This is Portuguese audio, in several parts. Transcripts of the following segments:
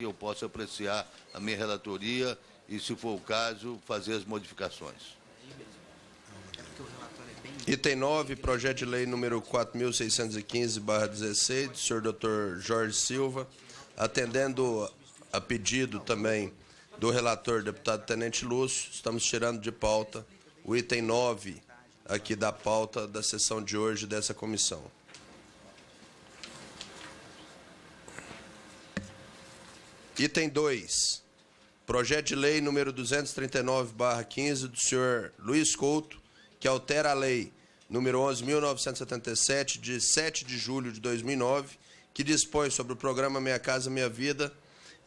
eu possa apreciar a minha relatoria e, se for o caso, fazer as modificações. Item 9, projeto de lei número 4.615/16, do senhor Dr. Jorge Silva, atendendo a pedido também do relator, deputado Tenente Lúcio, estamos tirando de pauta o item 9 aqui da pauta da sessão de hoje dessa comissão. Item 2, projeto de lei número 239/15, do senhor Luiz Couto, que altera a lei número 11.977, de 7 de julho de 2009, que dispõe sobre o programa Minha Casa Minha Vida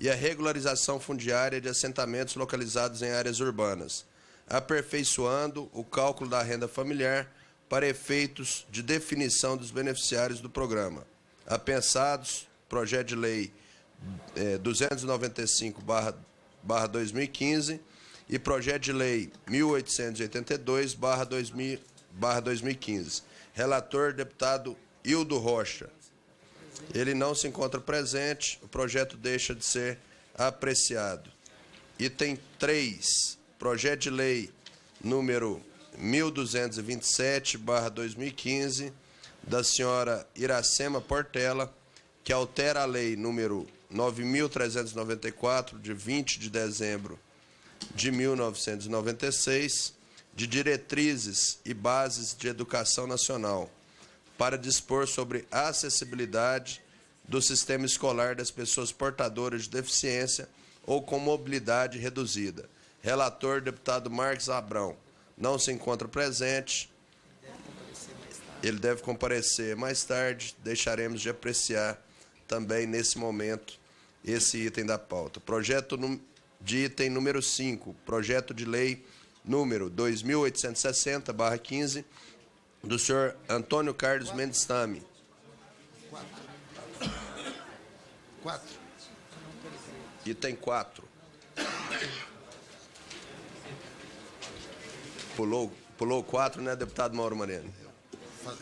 e a regularização fundiária de assentamentos localizados em áreas urbanas, aperfeiçoando o cálculo da renda familiar para efeitos de definição dos beneficiários do programa. Apensados, projeto de lei 295/2015 e projeto de lei 1882/2015. Relator, deputado Hildo Rocha. Ele não se encontra presente, o projeto deixa de ser apreciado. Item 3, projeto de lei número 1227/2015, da senhora Iracema Portela, que altera a lei número 9.394, de 20 de dezembro de 1996, de diretrizes e bases de educação nacional, para dispor sobre a acessibilidade do sistema escolar das pessoas portadoras de deficiência ou com mobilidade reduzida. Relator, deputado Marcos Abrão. Não se encontra presente. Ele deve comparecer mais tarde. Deixaremos de apreciar também, nesse momento, esse item da pauta. Projeto de item número 5, projeto de lei número 2.860/15, do senhor Antônio Carlos Mendes Tame. 4. Item 4. Pulou o 4, né, deputado Mauro Moreno?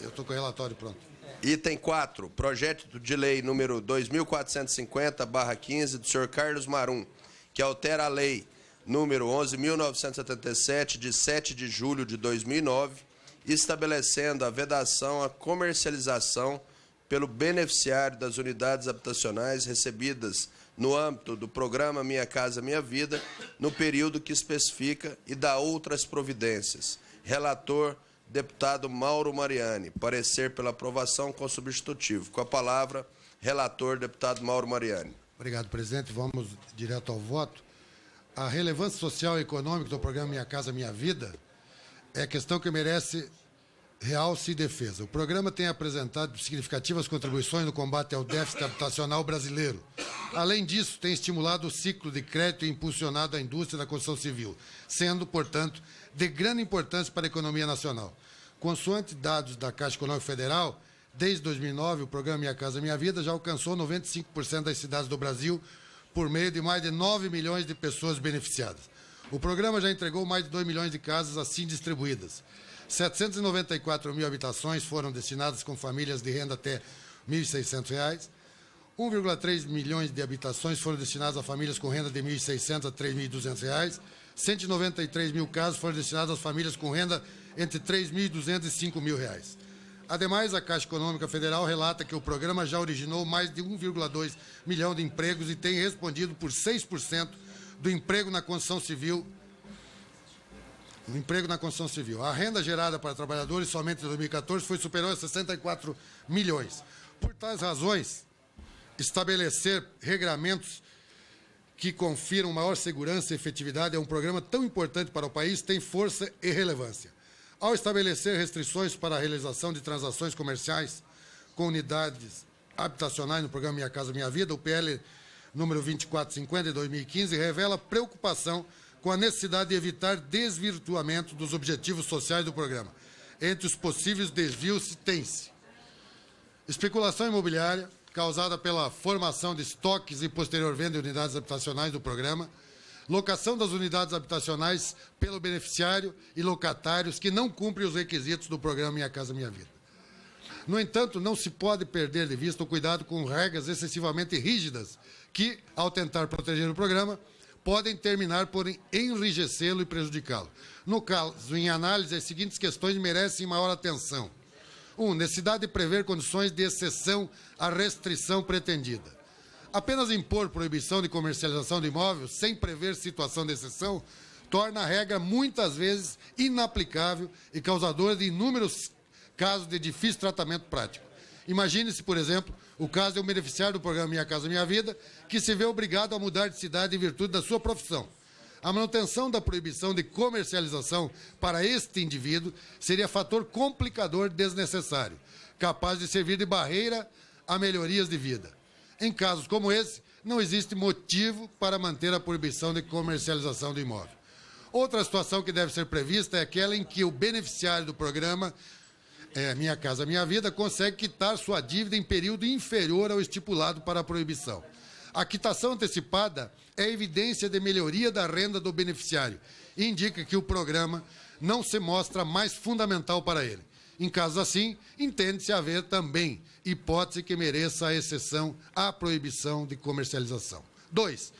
Eu estou com o relatório pronto. Item 4, projeto de lei número 2.450/15, do senhor Carlos Marum, que altera a lei número 11.977, de 7 de julho de 2009, estabelecendo a vedação à comercialização pelo beneficiário das unidades habitacionais recebidas no âmbito do programa Minha Casa Minha Vida, no período que especifica, e dá outras providências. Relator, deputado Mauro Mariani. Parecer pela aprovação com substitutivo. Com a palavra, relator, deputado Mauro Mariani. Obrigado, presidente. Vamos direto ao voto. A relevância social e econômica do programa Minha Casa Minha Vida é questão que merece realce e defesa. O programa tem apresentado significativas contribuições no combate ao déficit habitacional brasileiro. Além disso, tem estimulado o ciclo de crédito e impulsionado a indústria da construção civil, sendo, portanto, de grande importância para a economia nacional. Consoante dados da Caixa Econômica Federal, desde 2009, o programa Minha Casa Minha Vida já alcançou 95% das cidades do Brasil, por meio de mais de 9 milhões de pessoas beneficiadas. O programa já entregou mais de 2 milhões de casas assim distribuídas. 794 mil habitações foram destinadas com famílias de renda até R$ 1.600. 1,3 milhões de habitações foram destinadas a famílias com renda de R$ 1.600 a R$ 3.200. 193 mil casos foram destinados às famílias com renda entre R$ 3.200 e R$ 5.000. Ademais, a Caixa Econômica Federal relata que o programa já originou mais de 1,2 milhão de empregos e tem respondido por 6% do emprego na construção civil. A renda gerada para trabalhadores somente em 2014 foi superior a 64 milhões. Por tais razões, estabelecer regramentos que confiram maior segurança e efetividade a um programa tão importante para o país tem força e relevância. Ao estabelecer restrições para a realização de transações comerciais com unidades habitacionais no programa Minha Casa Minha Vida, o PL número 2450 de 2015 revela preocupação com a necessidade de evitar desvirtuamento dos objetivos sociais do programa. Entre os possíveis desvios tem-se especulação imobiliária, causada pela formação de estoques e posterior venda de unidades habitacionais do programa, locação das unidades habitacionais pelo beneficiário e locatários que não cumprem os requisitos do programa Minha Casa Minha Vida. No entanto, não se pode perder de vista o cuidado com regras excessivamente rígidas que, ao tentar proteger o programa, podem terminar por enrijecê-lo e prejudicá-lo. No caso, em análise, as seguintes questões merecem maior atenção. 1. Necessidade de prever condições de exceção à restrição pretendida. Apenas impor proibição de comercialização de imóveis sem prever situação de exceção torna a regra muitas vezes inaplicável e causadora de inúmeros casos de difícil tratamento prático. Imagine-se, por exemplo, o caso de um beneficiário do programa Minha Casa Minha Vida que se vê obrigado a mudar de cidade em virtude da sua profissão. A manutenção da proibição de comercialização para este indivíduo seria fator complicador desnecessário, capaz de servir de barreira a melhorias de vida. Em casos como esse, não existe motivo para manter a proibição de comercialização do imóvel. Outra situação que deve ser prevista é aquela em que o beneficiário do programa Minha Casa Minha Vida consegue quitar sua dívida em período inferior ao estipulado para a proibição. A quitação antecipada é evidência de melhoria da renda do beneficiário e indica que o programa não se mostra mais fundamental para ele. Em casos assim, entende-se haver também hipótese que mereça a exceção à proibição de comercialização. 2.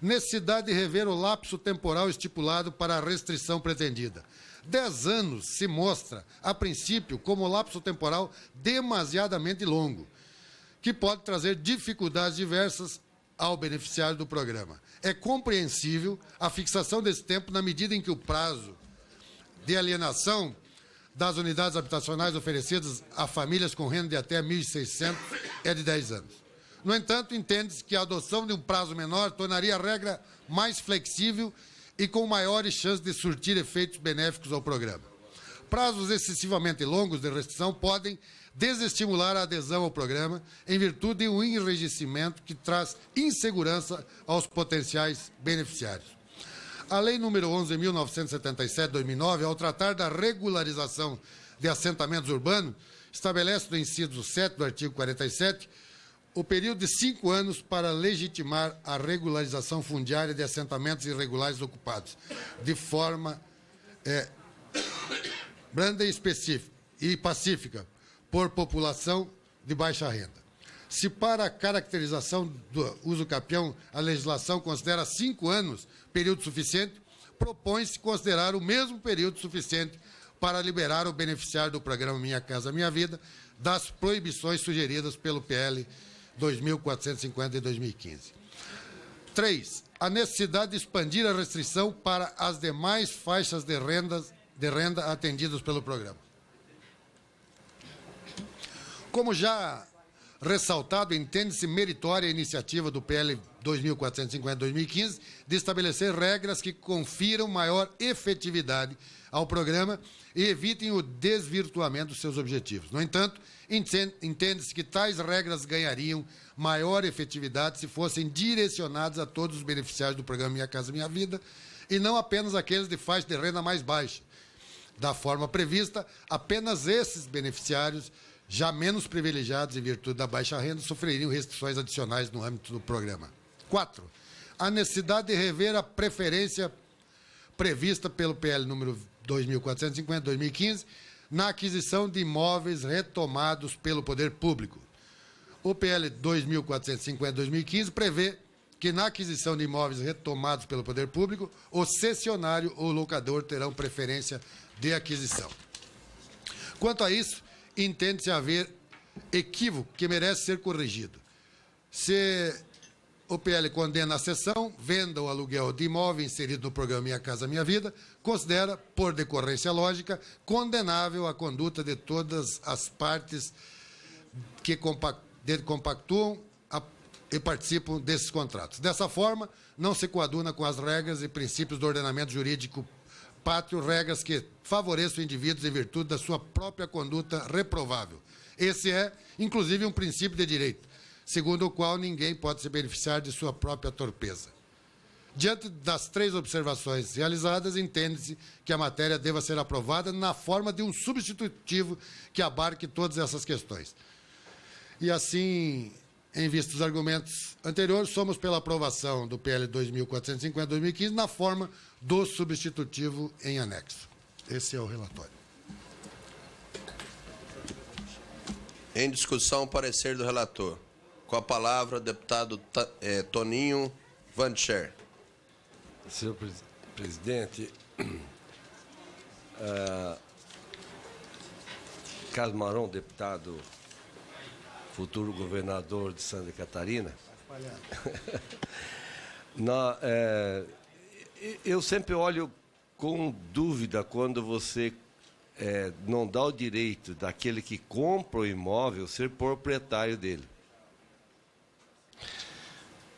Necessidade de rever o lapso temporal estipulado para a restrição pretendida. 10 anos se mostra, a princípio, como lapso temporal demasiadamente longo, que pode trazer dificuldades diversas ao beneficiário do programa. É compreensível a fixação desse tempo na medida em que o prazo de alienação das unidades habitacionais oferecidas a famílias com renda de até 1.600 é de 10 anos. No entanto, entende-se que a adoção de um prazo menor tornaria a regra mais flexível e com maiores chances de surtir efeitos benéficos ao programa. Prazos excessivamente longos de restrição podem desestimular a adesão ao programa em virtude de um enrijecimento que traz insegurança aos potenciais beneficiários. A Lei nº 11.977/2009, ao tratar da regularização de assentamentos urbanos, estabelece no inciso 7 do artigo 47 o período de 5 anos para legitimar a regularização fundiária de assentamentos irregulares ocupados, de forma branda e específica e pacífica, por população de baixa renda. Se para a caracterização do uso capião a legislação considera 5 anos período suficiente, propõe-se considerar o mesmo período suficiente para liberar o beneficiário do programa Minha Casa Minha Vida das proibições sugeridas pelo PL 2450 de 2015. 3. A necessidade de expandir a restrição para as demais faixas de renda atendidas pelo programa. Como já ressaltado, entende-se meritória a iniciativa do PL 2450/2015 de estabelecer regras que confiram maior efetividade ao programa e evitem o desvirtuamento dos seus objetivos. No entanto, entende-se que tais regras ganhariam maior efetividade se fossem direcionadas a todos os beneficiários do programa Minha Casa Minha Vida e não apenas aqueles de faixa de renda mais baixa. Da forma prevista, apenas esses beneficiários já menos privilegiados em virtude da baixa renda, sofreriam restrições adicionais no âmbito do programa. 4. A necessidade de rever a preferência prevista pelo PL número 2450/2015 na aquisição de imóveis retomados pelo poder público. O PL 2450/2015 prevê que na aquisição de imóveis retomados pelo poder público, o cessionário ou locador terão preferência de aquisição. Quanto a isso, entende-se haver equívoco que merece ser corrigido. Se o PL condena a cessão, venda ou aluguel de imóvel inserido no programa Minha Casa Minha Vida, considera, por decorrência lógica, condenável a conduta de todas as partes que compactuam e participam desses contratos. Dessa forma, não se coaduna com as regras e princípios do ordenamento jurídico pátrio, regras que favoreçam indivíduos em virtude da sua própria conduta reprovável. Esse é, inclusive, um princípio de direito, segundo o qual ninguém pode se beneficiar de sua própria torpeza. Diante das 3 observações realizadas, entende-se que a matéria deva ser aprovada na forma de um substitutivo que abarque todas essas questões. E assim, em vista dos argumentos anteriores, somos pela aprovação do PL 2450/2015 na forma do substitutivo em anexo. Esse é o relatório. Em discussão, o parecer do relator. Com a palavra, deputado Toninho Vancher. Senhor presidente, Carlos Maron, deputado, futuro governador de Santa Catarina, eu sempre olho com dúvida quando você não dá o direito daquele que compra o imóvel ser proprietário dele.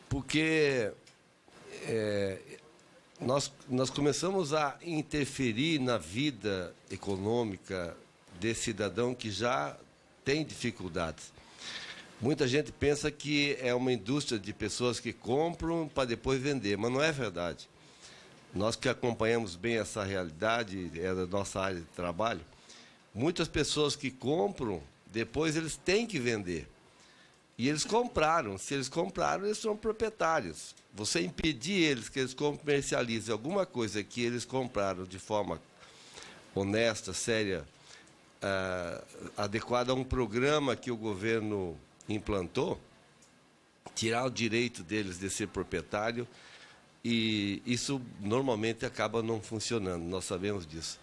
Porque nós começamos a interferir na vida econômica desse cidadão que já tem dificuldades. Muita gente pensa que é uma indústria de pessoas que compram para depois vender, mas não é verdade. Nós que acompanhamos bem essa realidade, é da nossa área de trabalho, muitas pessoas que compram, depois eles têm que vender. E eles compraram. Se eles compraram, eles são proprietários. Você impedir eles que eles comercializem alguma coisa que eles compraram de forma honesta, séria, adequada a um programa que o governo implantou, tirar o direito deles de ser proprietário, e isso normalmente acaba não funcionando, nós sabemos disso.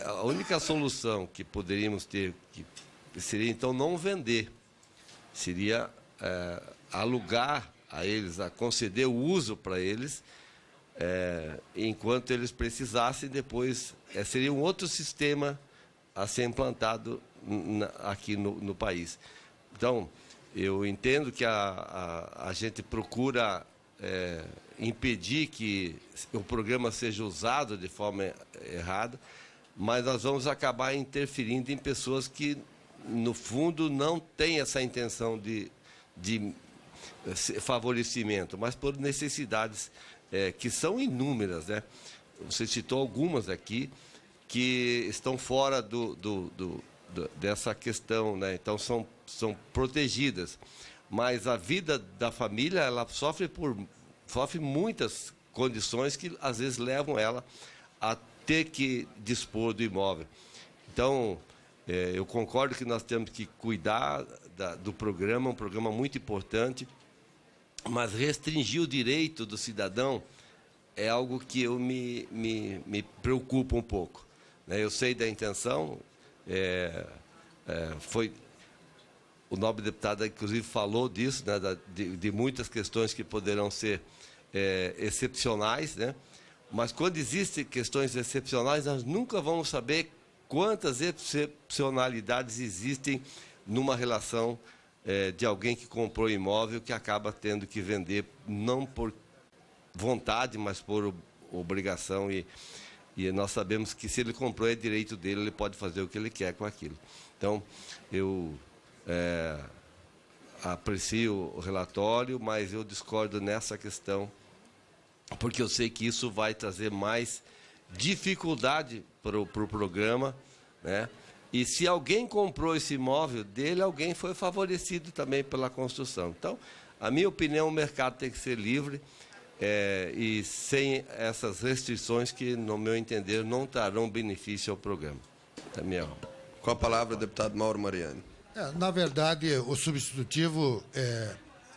A única solução que poderíamos ter seria, então, não vender. Seria alugar a eles, a conceder o uso para eles, enquanto eles precisassem. Depois seria um outro sistema a ser implantado aqui no país. Então, eu entendo que a gente procura impedir que o programa seja usado de forma errada, mas nós vamos acabar interferindo em pessoas que, no fundo, não têm essa intenção de favorecimento, mas por necessidades que são inúmeras, né? Você citou algumas aqui que estão fora dessa questão, né? Então são protegidas, mas a vida da família, ela sofre muitas condições que às vezes levam ela a ter que dispor do imóvel. Então, eu concordo que nós temos que cuidar do programa, um programa muito importante, mas restringir o direito do cidadão é algo que eu me preocupa um pouco. Eu sei da intenção, o nobre deputado, inclusive, falou disso, né, de muitas questões que poderão ser excepcionais, né? Mas quando existem questões excepcionais, nós nunca vamos saber quantas excepcionalidades existem numa relação de alguém que comprou imóvel que acaba tendo que vender, não por vontade, mas por obrigação. E nós sabemos que, se ele comprou, é direito dele, ele pode fazer o que ele quer com aquilo. Então, eu aprecio o relatório, mas eu discordo nessa questão, porque eu sei que isso vai trazer mais dificuldade para o programa, né? E se alguém comprou esse imóvel dele, alguém foi favorecido também pela construção. Então, a minha opinião, o mercado tem que ser livre e sem essas restrições que, no meu entender, não trarão benefício ao programa. Com a palavra, deputado Mauro Mariani. Na verdade, o substitutivo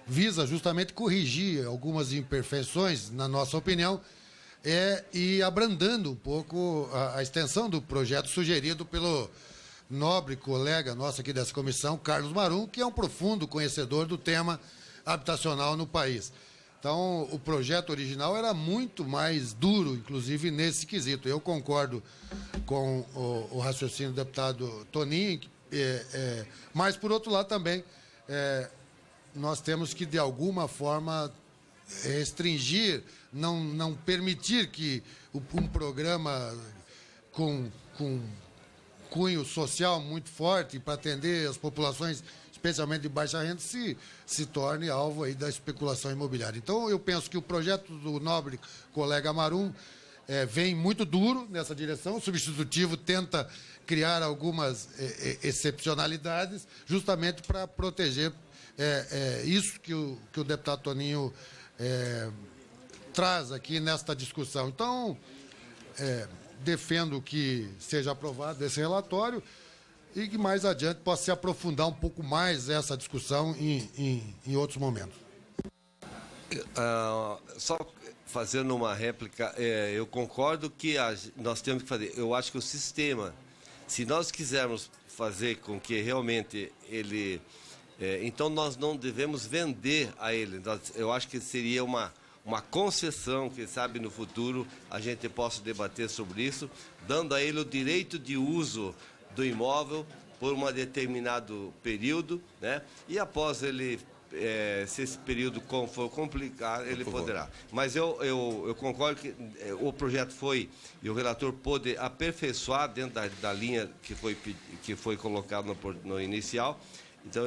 visa justamente corrigir algumas imperfeições, na nossa opinião, e abrandando um pouco a extensão do projeto sugerido pelo nobre colega nosso aqui dessa comissão, Carlos Marum, que é um profundo conhecedor do tema habitacional no país. Então, o projeto original era muito mais duro, inclusive, nesse quesito. Eu concordo com o raciocínio do deputado Toninho, mas, por outro lado, também, nós temos que, de alguma forma, restringir, não permitir que um programa com cunho social muito forte para atender as populações, especialmente de baixa renda, se torne alvo aí da especulação imobiliária. Então, eu penso que o projeto do nobre colega Marum vem muito duro nessa direção. O substitutivo tenta criar algumas excepcionalidades, justamente para proteger isso que o deputado Toninho traz aqui nesta discussão. Então, defendo que seja aprovado esse relatório, e que mais adiante possa se aprofundar um pouco mais essa discussão em outros momentos. Só fazendo uma réplica, eu concordo que nós temos que fazer. Eu acho que o sistema, se nós quisermos fazer com que realmente ele... então, nós não devemos vender a ele. Eu acho que seria uma concessão, quem sabe no futuro a gente possa debater sobre isso, dando a ele o direito de uso do imóvel por um determinado período, né? E após ele, se esse período for complicado, ele poderá. Mas eu concordo que o projeto foi, e o relator pôde aperfeiçoar dentro da linha que foi colocado no inicial. Então,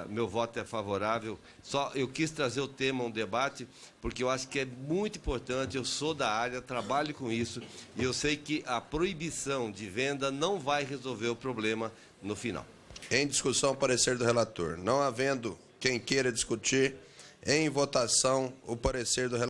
meu voto é favorável. Só eu quis trazer o tema, um debate, porque eu acho que é muito importante. Eu sou da área, trabalho com isso, e eu sei que a proibição de venda não vai resolver o problema no final. Em discussão, parecer do relator. Não havendo quem queira discutir, em votação, o parecer do relator.